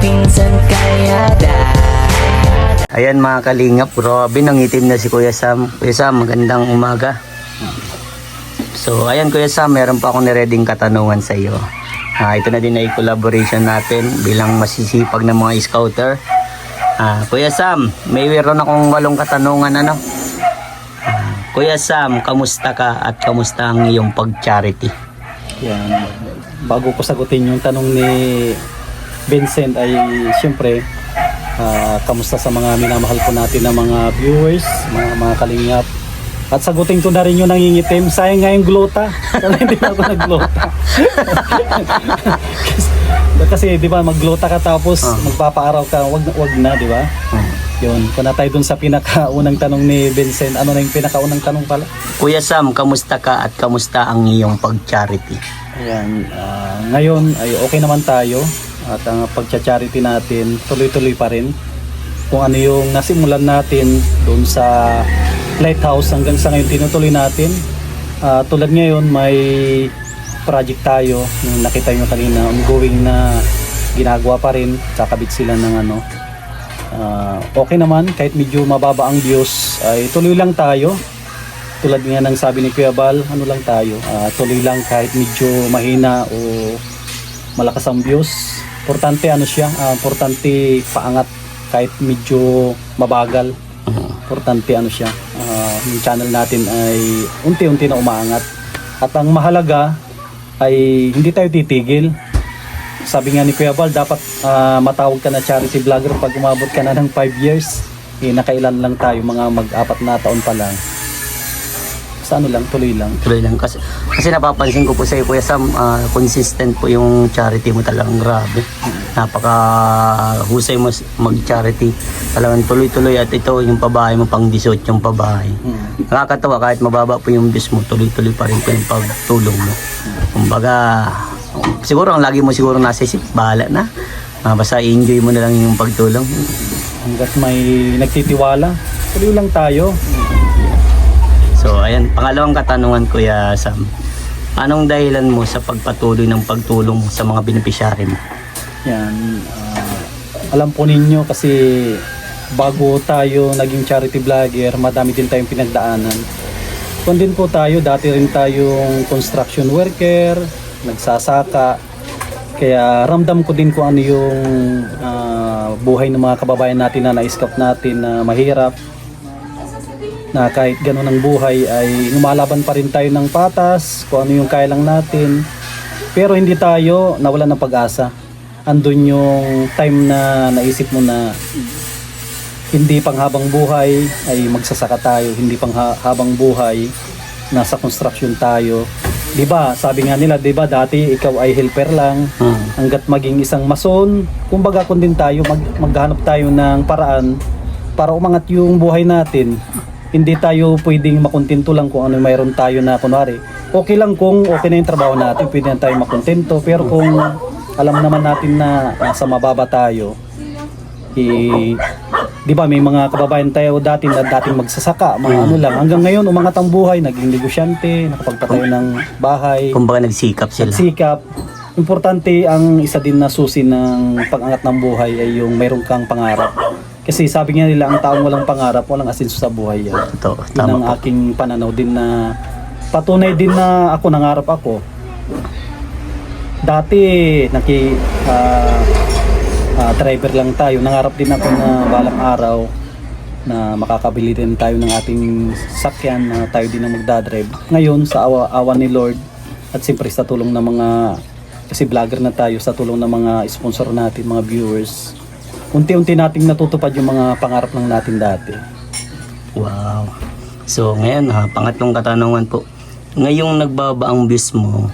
minsan kaya Ayan mga kalingap, grabe nangitim na si Kuya Sam. Kuya Sam, magandang umaga. So ayan Kuya Sam, meron pa akong nireding katanungan sa iyo. Ito na din ay collaboration natin bilang masisipag na mga scouter. Kuya Sam, may meron akong 8 katanungan ano. Kuya Sam, kamusta ka at kamusta ang iyong pag-charity? Yan. Bago ko sagutin yung tanong ni Vincent ay siyempre kamusta sa mga minamahal ko natin na mga viewers, mga kalingap. At sagutin ko na rin yung nangingitim. Sayang nga yung glota. Sana hindi na ako nag-glota. Kasi di ba mag-glota ka tapos magpapaaraw ka, wag na, di ba? Yun, kung na tayo dun sa pinakaunang tanong ni Vincent, ano na yung pinakaunang tanong pala? Kuya Sam, kamusta ka at kamusta ang iyong pag-charity? Ayan, ngayon ay okay naman tayo at ang pag-charity natin tuloy-tuloy pa rin. Kung ano yung nasimulan natin doon sa Lighthouse hanggang sa ngayon tinutuloy natin. Tulad ngayon may project tayo, yung nakita nyo kanina, ongoing na ginagawa pa rin, kakabit sila ng ano. Okay naman, kahit medyo mababa ang views, ay tuloy lang tayo. Tulad nga ng sabi ni Kuya Bal, ano lang tayo, tuloy lang kahit medyo mahina o malakas ang views. Importante ano siya, importante paangat kahit medyo mabagal. Importante ano siya, yung channel natin ay unti-unti na umaangat. At ang mahalaga ay hindi tayo titigil. Sabi nga ni Kuya Bal, dapat matawag ka na charity vlogger pag umabot ka na ng 5 years. Nakailan lang tayo, mga mag-4 na taon pa lang. Sa ano lang, tuloy lang. Tuloy lang kasi napapansin ko po sa iyo Kuya Sam, consistent po yung charity mo, talagang grabe. Napaka husay mo mag-charity. Talagang tuloy-tuloy, at ito yung pabahay mo, pang 18 yung pabahay. Nakakatawa kahit mababa po yung views mo, tuloy-tuloy pa rin po yung pagtulong mo. Kumbaga, siguro ang lagi mo siguro nasa isip, bahala na. Basta enjoy mo na lang yung pagtulong. Hanggat may nagtitiwala, tuloy lang tayo. So ayan, pangalawang katanungan Kuya Sam. Anong dahilan mo sa pagpatuloy ng pagtulong sa mga beneficiary mo? Yan, alam po ninyo kasi bago tayo naging charity vlogger, madami din tayong pinagdaanan. Kung din po tayo, dati rin tayong construction worker, nagsasaka. Kaya ramdam ko din kung ano yung buhay ng mga kababayan natin na na-scout natin na mahirap. Na kahit ganun ang buhay ay lumalaban pa rin tayo ng patas, kung ano yung kaya lang natin. Pero hindi tayo nawalan ng pag-asa. Andun yung time na naisip mo na hindi pang habang buhay ay magsasaka tayo, hindi pang habang buhay nasa construction tayo. 'Di ba? Sabi nga nila, 'di ba, dati ikaw ay helper lang hangga't maging isang mason. Kumbaga kung din tayo maghanap tayo ng paraan para umangat yung buhay natin. Hindi tayo pwedeng makontento lang kung ano mayroon tayo na kunwari. Okay lang kung okay na yung trabaho natin, pwede na tayo makontento. Pero kung alam naman natin na nasa mababa tayo, di ba may mga kababayan tayo dati na dating magsasaka, mga ano lang. Hanggang ngayon, umangat ang buhay, naging negosyante, nakapagpatayo ng bahay. Kumbaga nagsikap sila. Nagsikap. Importante ang isa din na susi ng pag-angat ng buhay ay yung mayroon kang pangarap. Kasi sabi nga nila, ang taong walang pangarap, walang asenso sa buhay yan. Totoo, Yun tama ang po. aking pananaw din na patunay din na ako nangarap ako. Dati driver lang tayo. Nangarap din ako na balang araw na makakabili din tayo ng ating sakyan na tayo din ang magdadrive. Ngayon sa awa ni Lord at siyempre sa tulong ng mga, kasi vlogger na tayo, sa tulong ng mga sponsor natin, mga viewers, unti-unti nating natutupad yung mga pangarap lang natin dati. Wow. So ngayon pangatlong katanungan po. Ngayong nagbaba ang views mo,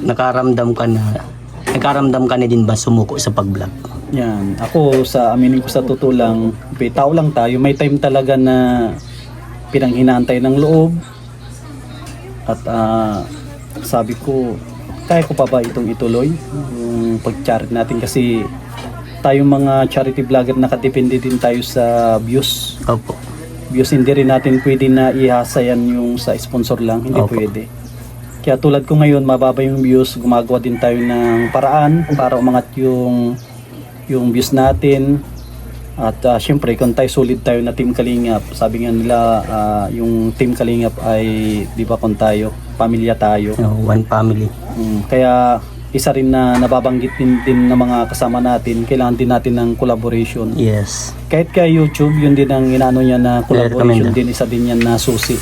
nakaramdam ka na din ba sumuko sa pag-vlog? Yan. Ako, aminin ko sa totoo lang, tao lang tayo. May time talaga na pinanghinaan tayo ng loob. At sabi ko, kaya ko pa ba itong ituloy? Yung pag-charity natin kasi tayong mga charity vlogger, nakadepende din tayo sa views. Opo. Views, hindi rin natin pwede na ihasa yan yung sa sponsor lang. Hindi Opo. pwede. Kaya tulad ko ngayon, mababa yung views, gumagawa din tayo ng paraan para umangat yung yung views natin. At syempre kung tayo solid tayo na Team Kalingap, sabi nga nila yung Team Kalingap ay di ba kung tayo, pamilya tayo. One family. Kaya isa rin na nababanggit din ng mga kasama natin, kailangan din natin ng collaboration. Yes. Kahit kay YouTube, yun din ang inaano niya na collaboration Recommend. din, isa din yan na susi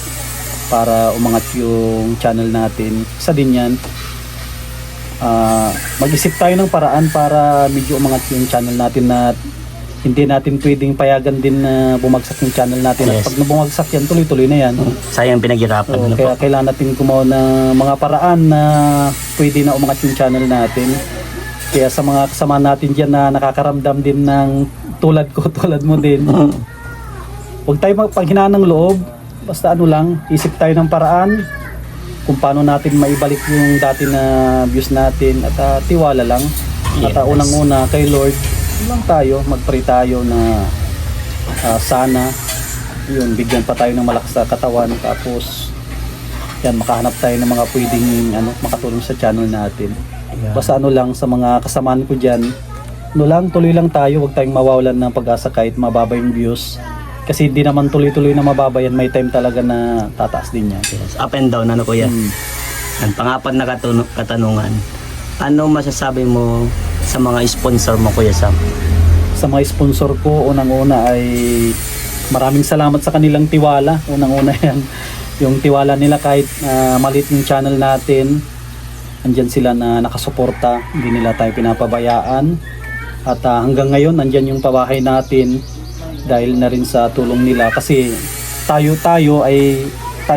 para umangat yung channel natin. Isa din yan. Mag-isip tayo ng paraan para medyo umangat yung channel natin na hindi natin pwedeng payagan din na bumagsak yung channel natin. Yes. At pag bumagsak yan, tuloy-tuloy na yan. Sayang pinaghirapan. So, Ano kaya po? kailangan natin gumawa ng mga paraan na pwede na umangat yung channel natin. Kaya sa mga kasama natin dyan na nakakaramdam din ng tulad ko, tulad mo din, huwag tayo magpanghinaan ng loob. Basta ano lang, isip tayo ng paraan kung paano natin maibalik yung dati na views natin at tiwala lang. At Yes. unang-una kay Lord, lang tayo, mag-pray tayo na sana yun, bigyan pa tayo ng malakas na katawan, tapos yan, makahanap tayo ng mga pwedeng makatulong sa channel natin. Yeah. Basta ano lang sa mga kasamaan ko dyan, tuloy lang tayo, huwag tayong mawawalan ng pag-asa kahit mababa yung views, kasi hindi naman tuloy-tuloy na mababa yan, may time talaga na tataas din yan. Yes. Up and down, ano kuya? Ang pangapat na katanungan, ano masasabi mo sa mga sponsor mo, Kuya Sam? Sa mga sponsor ko, unang-una ay maraming salamat sa kanilang tiwala. Unang-una yan, yung tiwala nila kahit maliit yung channel natin, andyan sila na nakasuporta, hindi nila tayo pinapabayaan. At hanggang ngayon, andyan yung pabahay natin dahil na rin sa tulong nila. Kasi tayo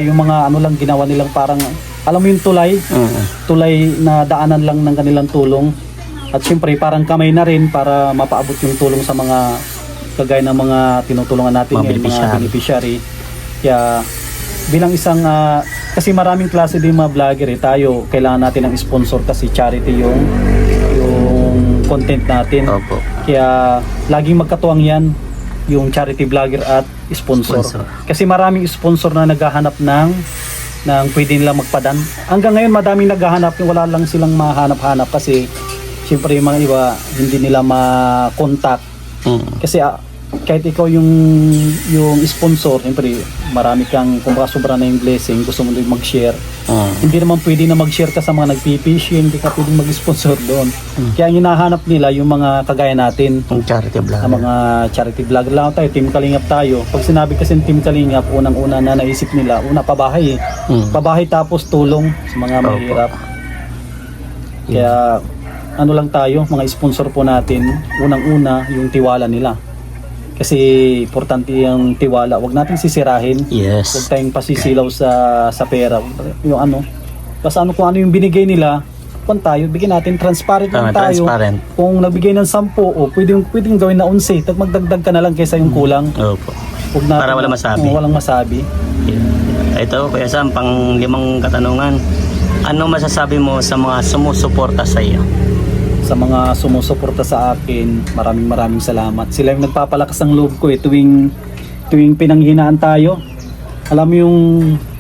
mga lang ginawa nilang parang, alam mo yung tulay na daanan lang ng kanilang tulong. At syempre parang kamay na rin para mapaabot yung tulong sa mga kagaya ng mga tinutulungan natin Mga ngayon, mga beneficiary. Kaya bilang isang kasi maraming klase din mga vlogger tayo kailangan natin ng sponsor kasi charity yung content natin. Opo. Kaya laging magkatuwang yan, yung charity vlogger at sponsor. Kasi maraming sponsor na naghahanap ng pwede nilang magpadan. Hanggang ngayon madaming naghahanap, yung wala lang silang mahanap-hanap kasi siyempre yung mga iba hindi nila ma-contact. Kasi kahit ikaw yung sponsor, siyempre marami kang, kung baka sobra na yung blessing, gusto mo din mag-share. Hindi naman pwede na mag-share ka sa mga nagpipishing, hindi ka pwedeng mag-sponsor doon. Kaya ang hinahanap nila yung mga kagaya natin, Yung charity vlog. sa mga charity vlog lang tayo, Team Kalingap tayo. Pag sinabi kasi Team Kalingap, unang-una na naisip nila, pabahay pabahay tapos tulong sa mga mahirap. Kaya ano lang tayo, mga sponsor po natin, unang-una yung tiwala nila. Kasi importante yung tiwala, wag natin sisirahin. Yes. Huwag tayong pasisilaw sa pera. Yung basta kung ano yung binigay nila, kung tayo, bigyan natin, transparent lang tayo. Transparent. Kung nagbigay ng 10, pwedeng gawin na 11, magdagdag ka na lang kaysa yung kulang. Opo. Huwag natin, Para walang masabi. Walang masabi. Ito, Kuya Sam, pang 5 katanungan. Ano masasabi mo sa mga sumusuporta sa iyo? Sa mga sumusuporta sa akin, maraming salamat. Sila yung nagpapalakas ng loob ko tuwing pinanghinaan tayo. Alam mo yung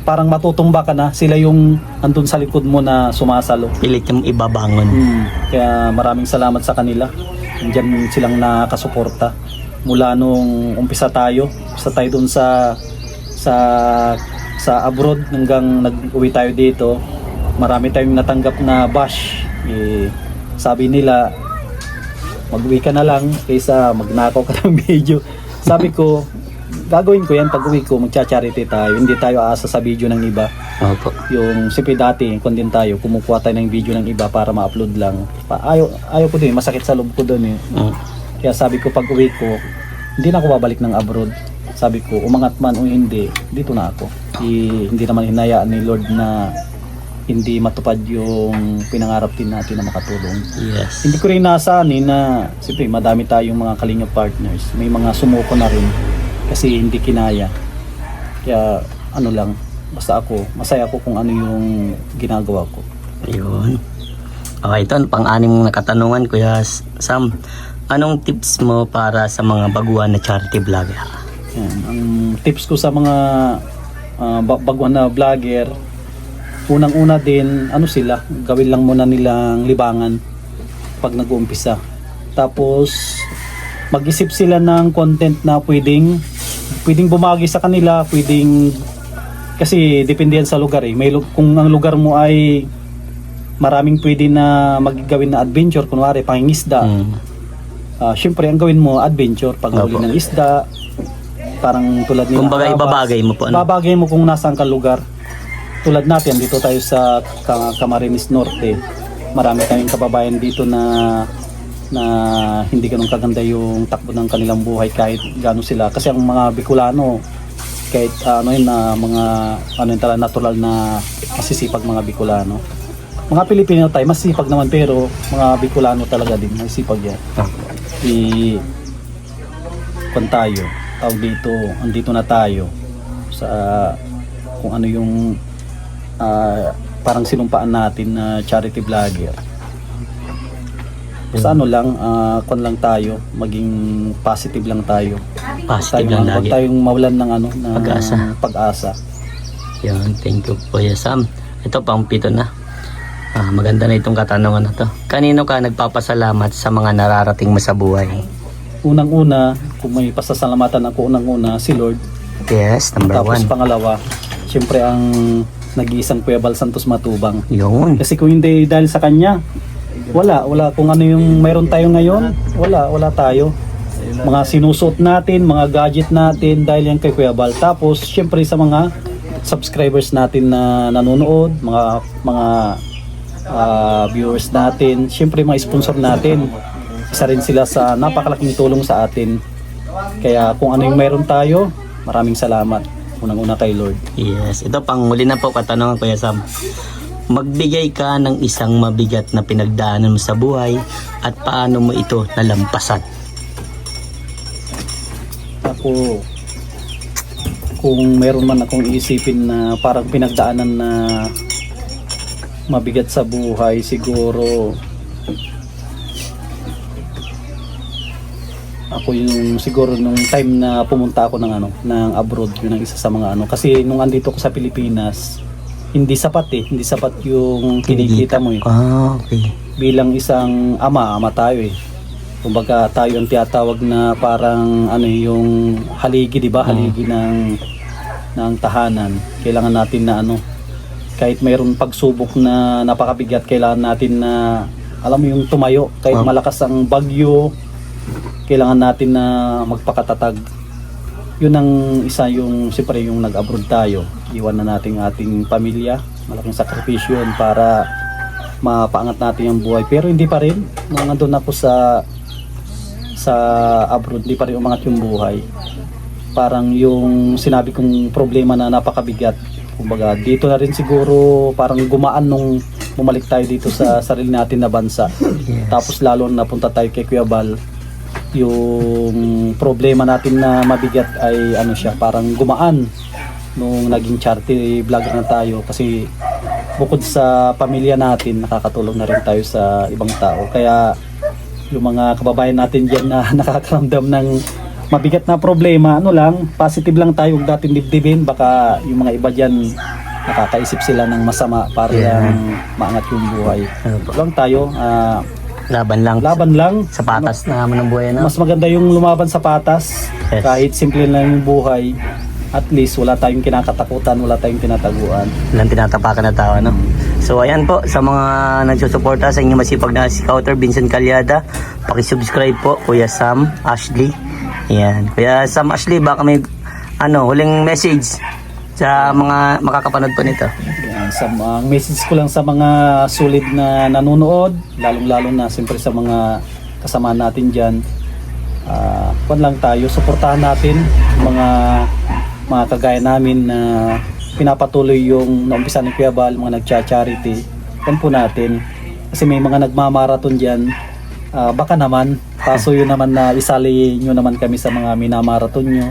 parang matutumba ka na, sila yung andun sa likod mo na sumasalo. Pilit yung ibabangon. Kaya maraming salamat sa kanila. Diyan silang nakasuporta. Mula nung umpisa tayo dun sa abroad hanggang nag-uwi tayo dito. Marami tayong natanggap na bash. Sabi nila, mag-uwi ka na lang kaysa magnakaw ka ng video. Sabi ko, gagawin ko yan pag uwi ko, magcha-charity tayo. Hindi tayo aasa sa video ng iba. Opo. Yung sipi dati, kung din tayo, kumukuha tayo ng video ng iba para ma-upload lang. Ayaw ko din, masakit sa loob ko doon eh. Kaya sabi ko pag uwi ko, hindi na ako babalik ng abroad. Sabi ko, umangat man o hindi, dito na ako. Hindi naman hinayaan ni Lord na hindi matupad yung pinangarap din natin na makatulong. Yes. Hindi ko rin nasanin na siyempre madami tayong mga Kalingap partners. May mga sumuko na rin kasi hindi kinaya. Kaya lang, basta ako, masaya ako kung ano yung ginagawa ko. Ayun. Okay, ito, pang-anim na katanungan, Kuya Sam. Anong tips mo para sa mga baguhan na charity vlogger? Yan. Ang tips ko sa mga baguhan na vlogger, unang-una din, sila, gawin lang muna nilang libangan pag nag-uumpisa. Tapos mag-isip sila ng content na pwedeng bumagi sa kanila, kasi depende yan sa lugar eh. Kung ang lugar mo ay maraming pwede na maggawin na adventure, kunwari pangingisda. Syempre ang gawin mo adventure, paghuli ng isda, parang tulad nila. Kumbaga ibabagay mo po. Babagay mo kung nasaan ka lugar. Tulad natin, dito tayo sa Camarines Norte. Marami tayong kababayan dito na hindi ganun kaganda yung takbo ng kanilang buhay kahit gano'n sila. Kasi ang mga Bicolano, kahit talaga natural na masisipag mga Bicolano. Mga Pilipino tayo, masisipag naman, pero mga Bicolano talaga din, masisipag yan. Kung tayo, andito na tayo sa kung ano yung parang sinumpaan natin na charity vlogger. Basta kung lang tayo, maging positive lang tayo. Positive lang lagi. Huwag tayong mawalan ng pag-asa. Yan, thank you Kuya Sam. Ito pang 7 na. Maganda na itong katanungan na to. Kanino ka nagpapasalamat sa mga nararating mo sa buhay? Unang-una, kung may pasasalamatan ako, si Lord. Yes, number Tapos 1. pangalawa, siyempre ang nag-iisang Kuya Bal Santos Matubang. Yun. Kasi kung hindi dahil sa kanya, wala kung ano yung mayroon tayo ngayon, wala tayo. Mga sinusuot natin, mga gadget natin, dahil yan kay Kuya Bal. Tapos siyempre sa mga subscribers natin na nanonood, mga viewers natin, siyempre mga sponsor natin, isa rin sila sa napakalaking tulong sa atin. Kaya kung ano yung mayroon tayo, maraming salamat unang-una kay Lord. Yes, ito pang muli na po katanungan Kuya Sam. Magbigay ka ng isang mabigat na pinagdaanan mo sa buhay at paano mo ito nalampasan? Ako, kung meron man akong iisipin na parang pinagdaanan na mabigat sa buhay, siguro ako yung siguro nung time na pumunta ako ng abroad, yun ang isa sa mga kasi nung andito ko sa Pilipinas, hindi sapat yung kinikita mo eh. Okay. Bilang isang ama tayo eh. Kumbaga tayo ang tiyatawag na parang yung haligi, di ba? Haligi ng tahanan. Kailangan natin na kahit mayroon pagsubok na napakabigat, kailangan natin na alam mo yung tumayo kahit malakas ang bagyo, kailangan natin na magpakatatag. Yun ang isa, yung siyempre yung nag-abroad tayo, iwan na natin ating pamilya, malaking sakripisyo yun para mapaangat natin yung buhay. Pero hindi pa rin, nung nandun ako sa abroad, hindi pa rin umangat yung buhay. Parang yung sinabi kong problema na napakabigat, kumbaga dito na rin siguro parang gumaan nung bumalik tayo dito sa sarili natin na bansa. Yes. Tapos lalo napunta tayo kay Kuya Bal, yung problema natin na mabigat ay siya, parang gumaan nung naging charity vlogger na tayo. Kasi bukod sa pamilya natin, nakakatulong na rin tayo sa ibang tao. Kaya yung mga kababayan natin dyan na nakakaramdam ng mabigat na problema, positive lang tayo, huwag natin dibdibin. Baka yung mga iba dyan nakakaisip sila ng masama para maangat yung buhay. Lang tayo, Laban lang. Sa patas na naman ng buhay na. Mas maganda yung lumaban sa patas. Yes. Kahit simple lang yung buhay, at least wala tayong kinakatakutan, wala tayong tinataguan. Walang tinatapakan na tao, So ayan po, sa mga nagsusuporta sa inyong masipag na scouter, Vincent Calyada, pakisubscribe po, Kuya Sam Ashley. Ayan, Kuya Sam Ashley, baka may huling message sa mga makakapanood po nito. Yan, ang message ko lang sa mga sulit na nanonood, lalong-lalo na siyempre sa mga kasama natin dyan, lang tayo, suportahan natin mga kagaya namin na pinapatuloy yung naumpisa ni Kuya Bal, mga nagcha-charity. Yan po natin. Kasi may mga nagmamarathon dyan, baka naman, kaso yun naman na isali nyo naman kami sa mga minamarathon nyo.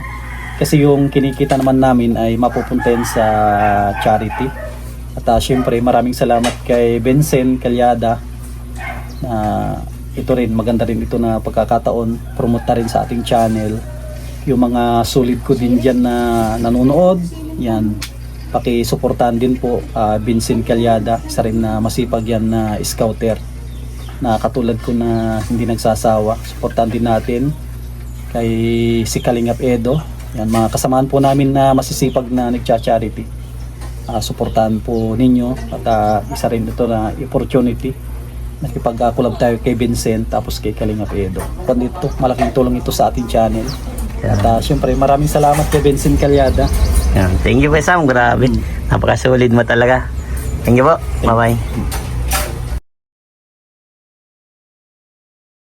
Kasi yung kinikita naman namin ay mapupuntahin sa charity. At syempre maraming salamat kay Vincent Calyada. Ito rin, maganda rin ito na pagkakataon. Promote na rin sa ating channel. Yung mga solid ko din dyan na nanonood, yan, pakisuportahan din po. Vincent Calyada, isa rin na masipag yan na scouter. na katulad ko na hindi nagsasawa. Suportahan din natin kay si Kalingap Edo. Yan, mga kasamaan po namin na masisipag na nagcha-charity. Suportahan po ninyo at isa rin ito na opportunity. Nakipag-collab tayo kay Vincent tapos kay Kalingap Edo. Kundi ito, malaking tulong ito sa ating channel. Yeah. At syempre maraming salamat kay Vincent Calyada. Yan. Thank you Kuya Sam, grabe. Napakasulit mo talaga. Thank you po. Bye-bye.